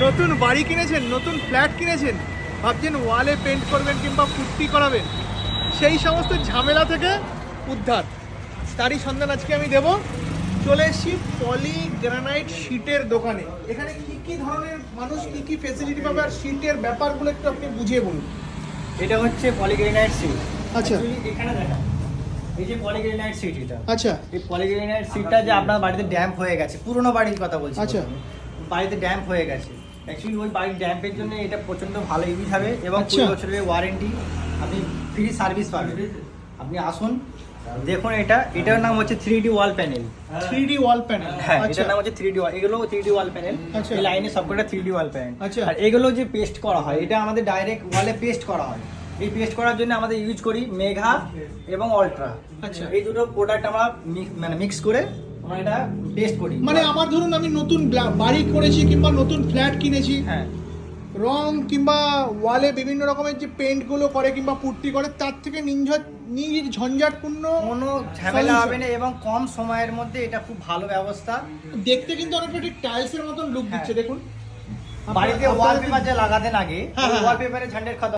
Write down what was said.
নতুন বাড়ি কিনেছেন, নতুন ফ্ল্যাট কিনেছেন, ভাবছেন ওয়ালে পেন্ট করবেন কিংবা পুট্টি করাবেন, সেই সমস্ত ঝামেলা থেকে উদ্ধার, তারই সন্ধান আজকে আমি দেব। চলে এসেছি পলি গ্রানাইট শীটের দোকানে। এখানে কি কি ধরনের মানুষ কি কি ফেসিলিটি পাবে আর শীটের ব্যাপারগুলো একটু আপনি বুঝিয়ে বলুন। এটা হচ্ছে পলিগ্রেনাইট সিট। আচ্ছা। এখানে দেখা এই যে পলিগ্রেনাইট সিট, এটা আচ্ছা এই পলিগ্রেনাইট সিটটা যে আপনার বাড়িতে ড্যাম্প হয়ে গেছে, পুরনো বাড়ির কথা বলছি। আচ্ছা। বাড়িতে ড্যাম্প হয়ে গেছে, অ্যাকচুয়ালি ওই বাড়ির ড্যাম্পের জন্য এটা প্রচন্ড ভালো ইউজ হবে এবং আচ্ছা। 20 বছরের ওয়ারেন্টি, আপনি ফ্রি সার্ভিস পাবেন। আপনি আসুন দেখুন, এটার নাম হচ্ছে 3D ওয়াল প্যানেল। 3D ওয়াল প্যানেল। হ্যাঁ, আচ্ছা এটার নাম হচ্ছে 3D ওয়াল, এগুলো 3D ওয়াল প্যানেল। আচ্ছা। এই লাইনে সবকটা 3D ওয়াল প্যানেল। আচ্ছা। আর এগুলো যে পেস্ট করা হয়, এটা আমাদের ডাইরেক্ট ওয়ালে পেস্ট করা হয়। এই পেস্ট করার জন্য আমাদের ইউজ করি মেঘা এবং অল্ট্রা। আচ্ছা। এই দুটো প্রোডাক্ট আমরা মিক্স করে আমরা এটা পেস্ট করি। মানে আমার ধরুন আমি নতুন বাড়ি করেছি কিংবা নতুন ফ্ল্যাট কিনেছি, হ্যাঁ, রং কিংবা ওয়ালে বিভিন্ন রকমের যে পেন্টগুলো করে কিংবা পুট্টি করে, তার থেকে ঝঞ্ঝাটপূর্ণ কোনো ঝামেলা solution। হবে না এবং কম সময়ের মধ্যে এটা খুব ভালো ব্যবস্থা। দেখতে কিন্তু অনেকটা ঠিক টাইলসের মতন লুক দিচ্ছে, দেখুন। বাড়িতে ওয়ালপেপার যা লাগাতেন আগে, হ্যাঁ, হ্যাঁ। ওয়ালপেপারে ঝান্ডের খাতা